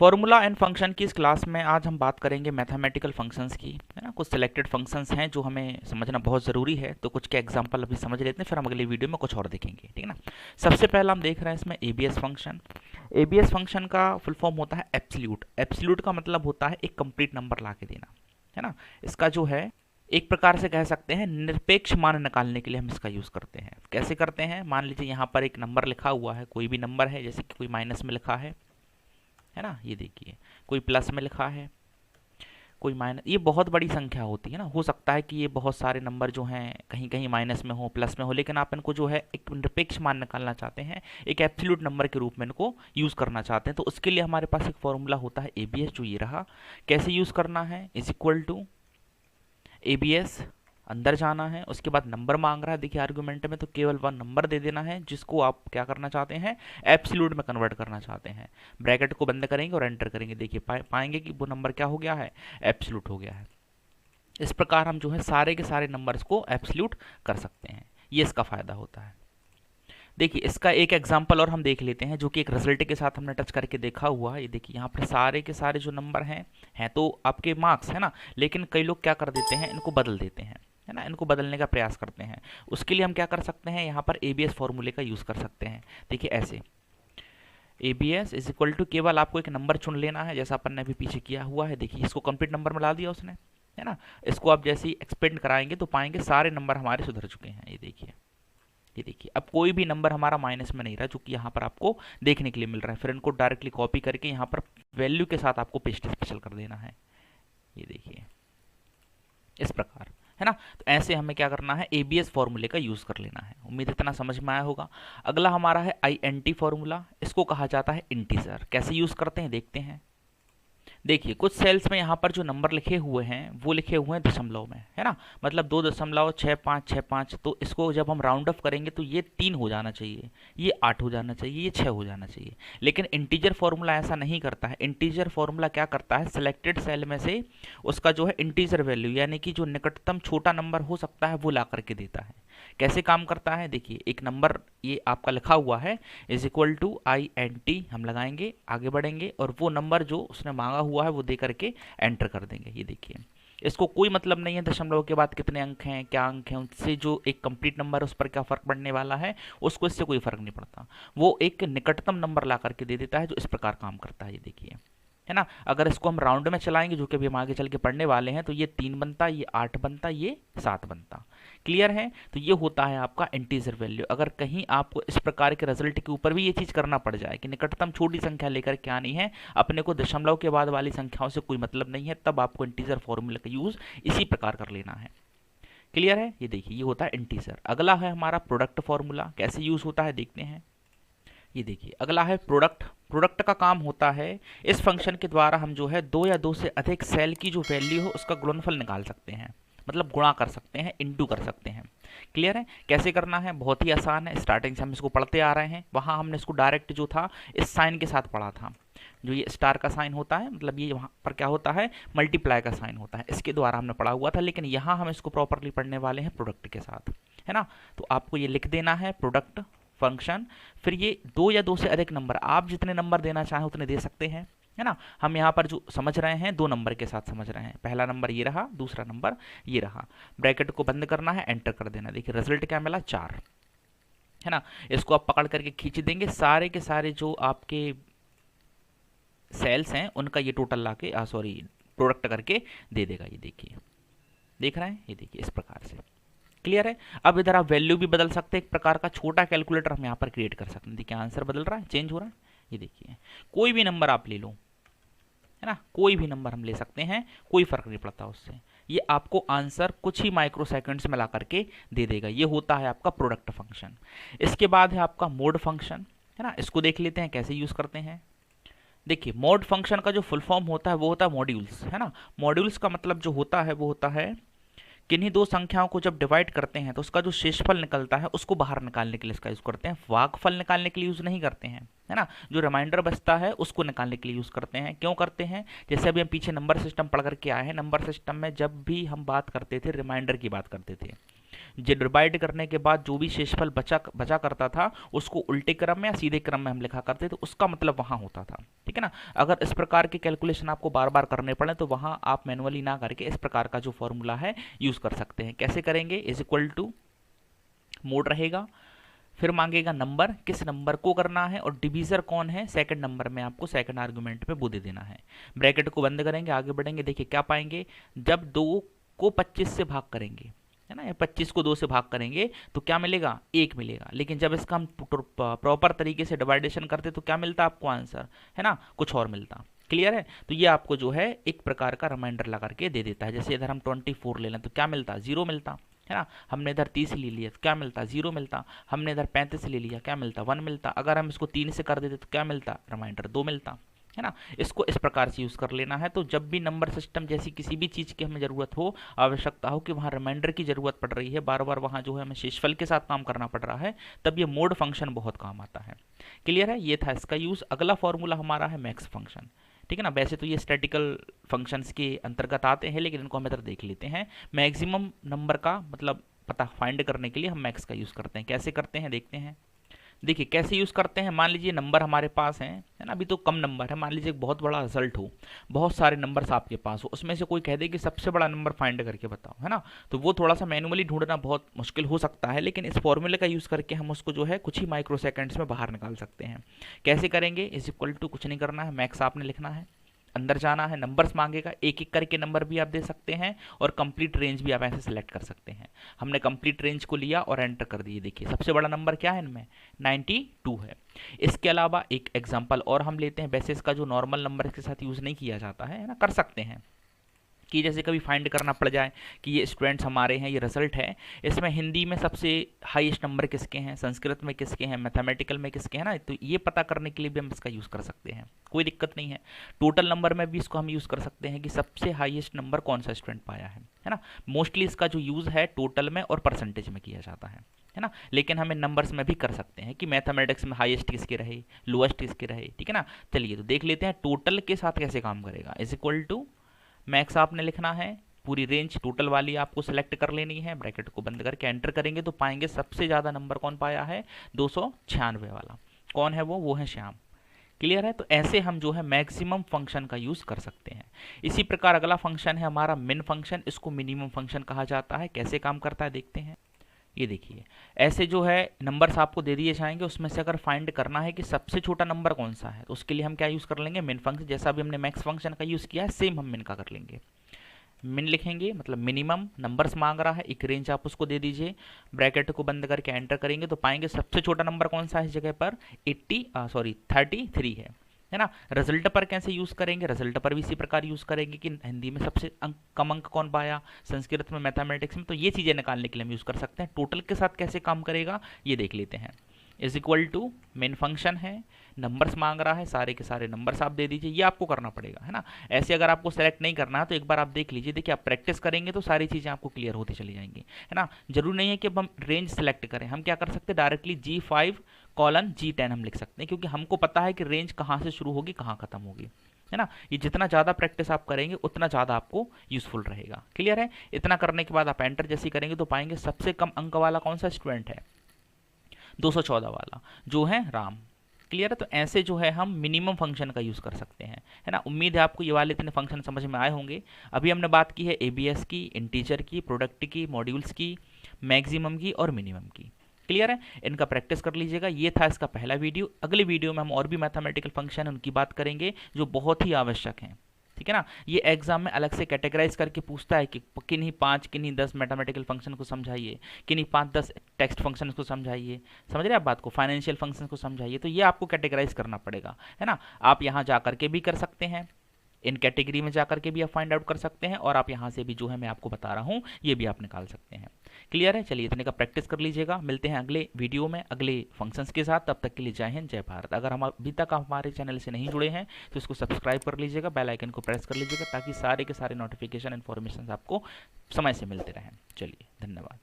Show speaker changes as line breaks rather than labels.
Formula and function की इस class में आज हम बात करेंगे मैथमेटिकल फंक्शंस की, है ना। कुछ सिलेक्टेड फंक्शंस हैं जो हमें समझना बहुत ज़रूरी है, तो कुछ के एग्जांपल अभी समझ लेते हैं, फिर हम अगली वीडियो में कुछ और देखेंगे, ठीक है ना। सबसे पहला हम देख रहे हैं इसमें एबीएस फंक्शन। एबीएस फंक्शन का फुल फॉर्म होता है एब्सोल्यूट। एब्सोल्यूट का मतलब होता है एक कंप्लीट नंबर ला के देना, है ना। इसका जो है एक प्रकार से कह सकते हैं निरपेक्ष मान निकालने के लिए हम इसका यूज़ करते हैं। कैसे करते हैं, मान लीजिए यहाँ पर एक नंबर लिखा हुआ है, कोई भी नंबर है, जैसे कि कोई माइनस में लिखा है ना, ये देखिए कोई प्लस में लिखा है, कोई माइनस, ये बहुत बड़ी संख्या होती है ना। हो सकता है कि ये बहुत सारे नंबर जो हैं कहीं कहीं माइनस में हो, प्लस में हो, लेकिन आप इनको जो है एक निरपेक्ष मान निकालना चाहते हैं, एक एब्सोल्यूट नंबर के रूप में इनको यूज़ करना चाहते हैं, तो उसके लिए हमारे पास एक फॉर्मूला होता है एबीएस, जो ये रहा। कैसे यूज़ करना है, इज इक्वल टू एबीएस, अंदर जाना है, उसके बाद नंबर मांग रहा है, देखिए आर्गुमेंट में, तो केवल वन नंबर दे देना है जिसको आप क्या करना चाहते हैं, एब्सोल्यूट में कन्वर्ट करना चाहते हैं। ब्रैकेट को बंद करेंगे और एंटर करेंगे, देखिए पाएंगे कि वो नंबर क्या हो गया है, एब्सोल्यूट हो गया है। इस प्रकार हम जो है सारे के सारे नंबर्स को एब्सोल्यूट कर सकते हैं, ये इसका फायदा होता है। देखिए इसका एक एग्जांपल और हम देख लेते हैं, जो कि एक रिजल्ट के साथ हमने टच करके देखा हुआ है। ये देखिए यहाँ पर सारे के सारे जो नंबर हैं तो आपके मार्क्स है ना, लेकिन कई लोग क्या कर देते हैं, इनको बदल देते हैं, है ना, इनको बदलने का प्रयास करते हैं। उसके लिए हम क्या कर सकते हैं, यहाँ पर एबीएस फॉर्मूले का यूज़ कर सकते हैं। देखिए ऐसे एबीएस इज इक्वल टू, केवल आपको एक नंबर चुन लेना है, जैसा अपन ने अभी पीछे किया हुआ है। देखिए इसको कंप्लीट नंबर में ला दिया उसने, है ना। इसको आप जैसे ही एक्सपेंड कराएंगे तो पाएंगे सारे नंबर हमारे सुधर चुके हैं। ये देखिए अब कोई भी नंबर हमारा माइनस में नहीं रहा, जो कि यहाँ पर आपको देखने के लिए मिल रहा है। फिर इनको डायरेक्टली कॉपी करके यहाँ पर वैल्यू के साथ आपको पेस्ट स्पेशल कर देना है, ये देखिए इस प्रकार, है ना। तो ऐसे हमें क्या करना है, एबीएस फॉर्मूले का यूज़ कर लेना है। उम्मीद इतना समझ में आया होगा। अगला हमारा है आईएनटी फॉर्मूला, इसको कहा जाता है इंटीजर। कैसे यूज़ करते हैं देखते हैं। देखिए कुछ सेल्स में यहाँ पर जो नंबर लिखे हुए हैं वो लिखे हुए हैं दशमलव में, है ना, मतलब 2.6565, तो इसको जब हम राउंड अप करेंगे तो ये 3 हो जाना चाहिए, ये 8 हो जाना चाहिए, ये 6 हो जाना चाहिए। लेकिन इंटीजर फॉर्मूला ऐसा नहीं करता है। इंटीजर फॉर्मूला क्या करता है, सिलेक्टेड सेल में से उसका जो है इंटीजर वैल्यू, यानी कि जो निकटतम छोटा नंबर हो सकता है वो ला करके देता है। कैसे काम करता है, देखिए एक नंबर ये आपका लिखा हुआ है, इज इक्वल टू INT हम लगाएंगे, आगे बढ़ेंगे और वो नंबर जो उसने मांगा हुआ है वो दे करके एंटर कर देंगे। ये देखिए इसको कोई मतलब नहीं है दशमलव के बाद कितने अंक हैं, क्या अंक हैं, उससे जो एक कंप्लीट नंबर है उस पर क्या फ़र्क पड़ने वाला है, उसको इससे कोई फ़र्क नहीं पड़ता। वो एक निकटतम नंबर ला करके दे देता है, जो इस प्रकार काम करता है। ये देखिए, है ना। अगर इसको हम राउंड में चलाएंगे, जो कि अभी हम आगे चल के पढ़ने वाले हैं, तो ये 3 बनता, ये 8 बनता, ये 7 बनता। क्लियर है। तो ये होता है आपका इंटीजर वैल्यू। अगर कहीं आपको इस प्रकार के रिजल्ट के ऊपर भी ये चीज़ करना पड़ जाए कि निकटतम छोटी संख्या लेकर के आनी है, अपने को दशमलव के बाद वाली संख्याओं से कोई मतलब नहीं है, तब आपको इंटीजर फॉर्मूला का यूज़ इसी प्रकार कर लेना है। क्लियर है। ये देखिए ये होता है इंटीजर। अगला है हमारा प्रोडक्ट फॉर्मूला। कैसे यूज़ होता है देखते हैं। ये देखिए अगला है प्रोडक्ट। प्रोडक्ट का काम होता है, इस फंक्शन के द्वारा हम जो है 2 या 2 से अधिक सेल की जो वैल्यू हो उसका गुणनफल निकाल सकते हैं, मतलब गुणा कर सकते हैं, इनटू कर सकते हैं। क्लियर है। कैसे करना है, बहुत ही आसान है। स्टार्टिंग से हम इसको पढ़ते आ रहे हैं, वहाँ हमने इसको डायरेक्ट जो था इस साइन के साथ पढ़ा था। जो ये स्टार का साइन होता है, मतलब ये वहाँ पर क्या होता है, मल्टीप्लाई का साइन होता है, इसके द्वारा हमने पढ़ा हुआ था। लेकिन यहाँ हम इसको प्रॉपरली पढ़ने वाले हैं प्रोडक्ट के साथ, है ना। तो आपको ये लिख देना है प्रोडक्ट फंक्शन, फिर ये 2 या 2 से अधिक नंबर, आप जितने नंबर देना चाहें उतने दे सकते हैं, है ना। हम यहाँ पर जो समझ रहे हैं 2 नंबर के साथ समझ रहे हैं। पहला नंबर ये रहा, दूसरा नंबर ये रहा। ब्रैकेट को बंद करना है, एंटर कर देना। देखिए रिजल्ट क्या मिला, 4, है ना। इसको आप पकड़ करके खींच देंगे, सारे के सारे जो आपके सेल्स हैं उनका ये टोटल ला के सॉरी प्रोडक्ट करके दे देगा। ये देखिए देख रहे हैं, ये देखिए इस प्रकार से। क्लियर है। अब इधर आप वैल्यू भी बदल सकते हैं, एक प्रकार का छोटा कैलकुलेटर हम यहाँ पर क्रिएट कर सकते हैं। देखिए आंसर बदल रहा है, चेंज हो रहा है। ये देखिए कोई भी नंबर आप ले लो, है ना, कोई भी नंबर हम ले सकते हैं, कोई फर्क नहीं पड़ता उससे। ये आपको आंसर कुछ ही माइक्रो सेकंड्स में ला करके दे देगा। ये होता है आपका प्रोडक्ट फंक्शन। इसके बाद है आपका मोड फंक्शन, है ना। इसको देख लेते हैं कैसे यूज़ करते हैं। देखिए मोड फंक्शन का जो फुल फॉर्म होता है वो होता है मॉड्यूल्स, है ना। मॉड्यूल्स का मतलब जो होता है वो होता है किन्हीं 2 संख्याओं को जब डिवाइड करते हैं तो उसका जो शेषफल निकलता है उसको बाहर निकालने के लिए इसका यूज़ करते हैं। भागफल निकालने के लिए यूज़ नहीं करते हैं, है ना। जो रिमाइंडर बचता है उसको निकालने के लिए यूज़ करते हैं। क्यों करते हैं, जैसे अभी हम पीछे नंबर सिस्टम पढ़ करके आए हैं, नंबर सिस्टम में जब भी हम बात करते थे रिमाइंडर की बात करते थे, डिवाइड करने के बाद जो भी शेषफल बचा करता था उसको उल्टे क्रम में या सीधे क्रम में हम लिखा करते तो उसका मतलब वहां होता था। ठीक है ना। अगर इस प्रकार के कैलकुलेशन आपको बार बार करने पड़े तो वहां आप मैनुअली ना करके इस प्रकार का जो फॉर्मूला है यूज कर सकते हैं। कैसे करेंगे, इज इक्वल टू मोड रहेगा, फिर मांगेगा नंबर, किस नंबर को करना है और डिवीजर कौन है, सेकंड नंबर में आपको सेकंड आर्गुमेंट पे वो दे देना है। ब्रैकेट को बंद करेंगे, आगे बढ़ेंगे। देखिए क्या पाएंगे, जब 2 को 25 से भाग करेंगे, है ना, 25 को 2 से भाग करेंगे तो क्या मिलेगा, 1 मिलेगा। लेकिन जब इसका हम प्रॉपर तरीके से डिवाइडेशन करते तो क्या मिलता आपको आंसर, है ना, कुछ और मिलता। क्लियर है। तो ये आपको जो है एक प्रकार का रिमाइंडर लगा करके दे देता है। जैसे इधर हम 24 ले लें तो क्या मिलता, 0 मिलता, है ना। हमने इधर 30 ले लिया तो क्या मिलता, 0 मिलता। हमने इधर 35 ले लिया, क्या मिलता, 1 मिलता। अगर हम इसको 3 से कर देते तो क्या मिलता, रिमाइंडर 2 मिलता, है ना। इसको इस प्रकार से यूज कर लेना है। तो जब भी नंबर सिस्टम जैसी किसी भी चीज की हमें जरूरत हो, आवश्यकता हो कि वहां रिमाइंडर की जरूरत पड़ रही है, बार बार वहां जो है हमें शेषफल के साथ काम करना पड़ रहा है, तब ये मोड फंक्शन बहुत काम आता है। क्लियर है, ये था इसका यूज। अगला फॉर्मूला हमारा है मैक्स फंक्शन। ठीक है ना। वैसे तो ये स्टैटिकल फंक्शंस के अंतर्गत आते हैं, लेकिन इनको हम इधर देख लेते हैं। मैक्सिमम नंबर का मतलब पता फाइंड करने के लिए हम मैक्स का यूज करते हैं। कैसे करते हैं देखते हैं। देखिए कैसे यूज करते हैं। मान लीजिए नंबर हमारे पास हैं, है ना, अभी तो कम नंबर है। मान लीजिए एक बहुत बड़ा रिजल्ट हो, बहुत सारे नंबर्स आपके पास हो, उसमें से कोई कह दे कि सबसे बड़ा नंबर फाइंड करके बताओ, है ना, तो वो थोड़ा सा मैनुअली ढूंढना बहुत मुश्किल हो सकता है। लेकिन इस फॉर्मूले का यूज करके हम उसको जो है कुछ ही माइक्रो सेकेंड्स में बाहर निकाल सकते हैं। कैसे करेंगे, इज इक्वल टू कुछ नहीं करना है, मैक्स आपने लिखना है, अंदर जाना है, नंबर्स मांगेगा, एक एक करके नंबर भी आप दे सकते हैं और कंप्लीट रेंज भी आप ऐसे सेलेक्ट कर सकते हैं। हमने कंप्लीट रेंज को लिया और एंटर कर दिए। देखिए सबसे बड़ा नंबर क्या है इनमें, 92 है। इसके अलावा एक एग्जांपल और हम लेते हैं। वैसे इसका जो नॉर्मल नंबर के साथ यूज नहीं किया जाता है ना, कर सकते हैं कि जैसे कभी फाइंड करना पड़ जाए कि ये स्टूडेंट्स हमारे हैं, ये रिजल्ट है, इसमें हिंदी में सबसे हाईएस्ट नंबर किसके हैं, संस्कृत में किसके हैं, मैथमेटिकल में किसके हैं ना, तो ये पता करने के लिए भी हम इसका यूज़ कर सकते हैं, कोई दिक्कत नहीं है। टोटल नंबर में भी इसको हम यूज़ कर सकते हैं कि सबसे हाईएस्ट नंबर कौन सा स्टूडेंट पाया है ना। मोस्टली इसका जो यूज़ है टोटल में और परसेंटेज में किया जाता है ना, लेकिन हमें नंबर्स में भी कर सकते हैं कि मैथमेटिक्स में हाईएस्ट किसके रहे, लोएस्ट किसके रहे। ठीक है ना। चलिए तो देख लेते हैं टोटल के साथ कैसे काम करेगा। इज इक्वल टू मैक्स आपने लिखना है, पूरी रेंज टोटल वाली आपको सेलेक्ट कर लेनी है, ब्रैकेट को बंद करके एंटर करेंगे तो पाएंगे सबसे ज़्यादा नंबर कौन पाया है, 296 वाला। कौन है वो है श्याम। क्लियर है। तो ऐसे हम जो है मैक्सिमम फंक्शन का यूज़ कर सकते हैं। इसी प्रकार अगला फंक्शन है हमारा मिन फंक्शन, इसको मिनिमम फंक्शन कहा जाता है। कैसे काम करता है देखते हैं। ये देखिए ऐसे जो है नंबर्स आपको दे दिए जाएंगे, उसमें से अगर फाइंड करना है कि सबसे छोटा नंबर कौन सा है तो उसके लिए हम क्या यूज़ कर लेंगे, मिन फंक्शन। जैसा भी हमने मैक्स फंक्शन का यूज़ किया है सेम हम मिन का कर लेंगे। मिन लिखेंगे मतलब मिनिमम नंबर्स मांग रहा है, एक रेंज आप उसको दे दीजिए, ब्रैकेट को बंद करके एंटर करेंगे तो पाएंगे सबसे छोटा नंबर कौन सा है इस जगह पर 33 है ना। रिजल्ट पर कैसे यूज करेंगे, रिजल्ट पर भी इसी प्रकार यूज करेंगे कि हिंदी में सबसे कम अंक कौन पाया, संस्कृत में, मैथमेटिक्स में, तो ये चीजें निकालने के लिए हम यूज कर सकते हैं। टोटल के साथ कैसे काम करेगा ये देख लेते हैं। Is equal to main function है, नंबर्स मांग रहा है, सारे के सारे नंबर्स आप दे दीजिए, ये आपको करना पड़ेगा, है ना। ऐसे अगर आपको सेलेक्ट नहीं करना है तो एक बार आप देख लीजिए। देखिए आप प्रैक्टिस करेंगे तो सारी चीज़ें आपको क्लियर होती चली जाएंगी, है ना। जरूरी नहीं है कि अब हम रेंज सेलेक्ट करें, हम क्या कर सकते हैं डायरेक्टली G5:G10 हम लिख सकते हैं, क्योंकि हमको पता है कि रेंज कहाँ से शुरू होगी कहाँ खत्म होगी, है ना। ये जितना ज़्यादा प्रैक्टिस आप करेंगे उतना ज़्यादा आपको यूजफुल रहेगा। क्लियर है। इतना करने के बाद आप एंटर जैसे करेंगे तो पाएंगे सबसे कम अंक वाला कौन सा स्टूडेंट है, 214 वाला जो है राम। क्लियर है। तो ऐसे जो है हम मिनिमम फंक्शन का यूज़ कर सकते हैं, है ना। उम्मीद है आपको ये वाले इतने फंक्शन समझ में आए होंगे। अभी हमने बात की है एबीएस की, इंटीजर की, प्रोडक्ट की, मॉड्यूल्स की, मैक्सिमम की और मिनिमम की। क्लियर है। इनका प्रैक्टिस कर लीजिएगा। ये था इसका पहला वीडियो। अगले वीडियो में हम और भी मैथमेटिकल फंक्शन उनकी बात करेंगे जो बहुत ही आवश्यक हैं। ठीक है ना। ये एग्जाम में अलग से कैटेगराइज करके पूछता है कि किन्हीं 5 किन्हीं 10 मैथमेटिकल फंक्शन को समझाइए, किन्हीं 5-10 टेक्स्ट फंक्शन को समझाइए। समझ रहे हैं आप बात को, फाइनेंशियल फंक्शन को समझाइए। तो ये आपको कैटेगराइज करना पड़ेगा, है ना। आप यहाँ जा करके भी कर सकते हैं, इन कैटेगरी में जाकर के भी आप फाइंड आउट कर सकते हैं, और आप यहाँ से भी जो है मैं आपको बता रहा हूँ ये भी आप निकाल सकते हैं। क्लियर है। चलिए इतने का प्रैक्टिस कर लीजिएगा। मिलते हैं अगले वीडियो में अगले फंक्शंस के साथ। तब तक के लिए जय हिंद जय भारत। अगर हम अभी तक हमारे चैनल से नहीं जुड़े हैं तो इसको सब्सक्राइब कर लीजिएगा, बेल आइकन को प्रेस कर लीजिएगा ताकि सारे के सारे नोटिफिकेशन इन्फॉर्मेशन आपको समय से मिलते रहें। चलिए धन्यवाद।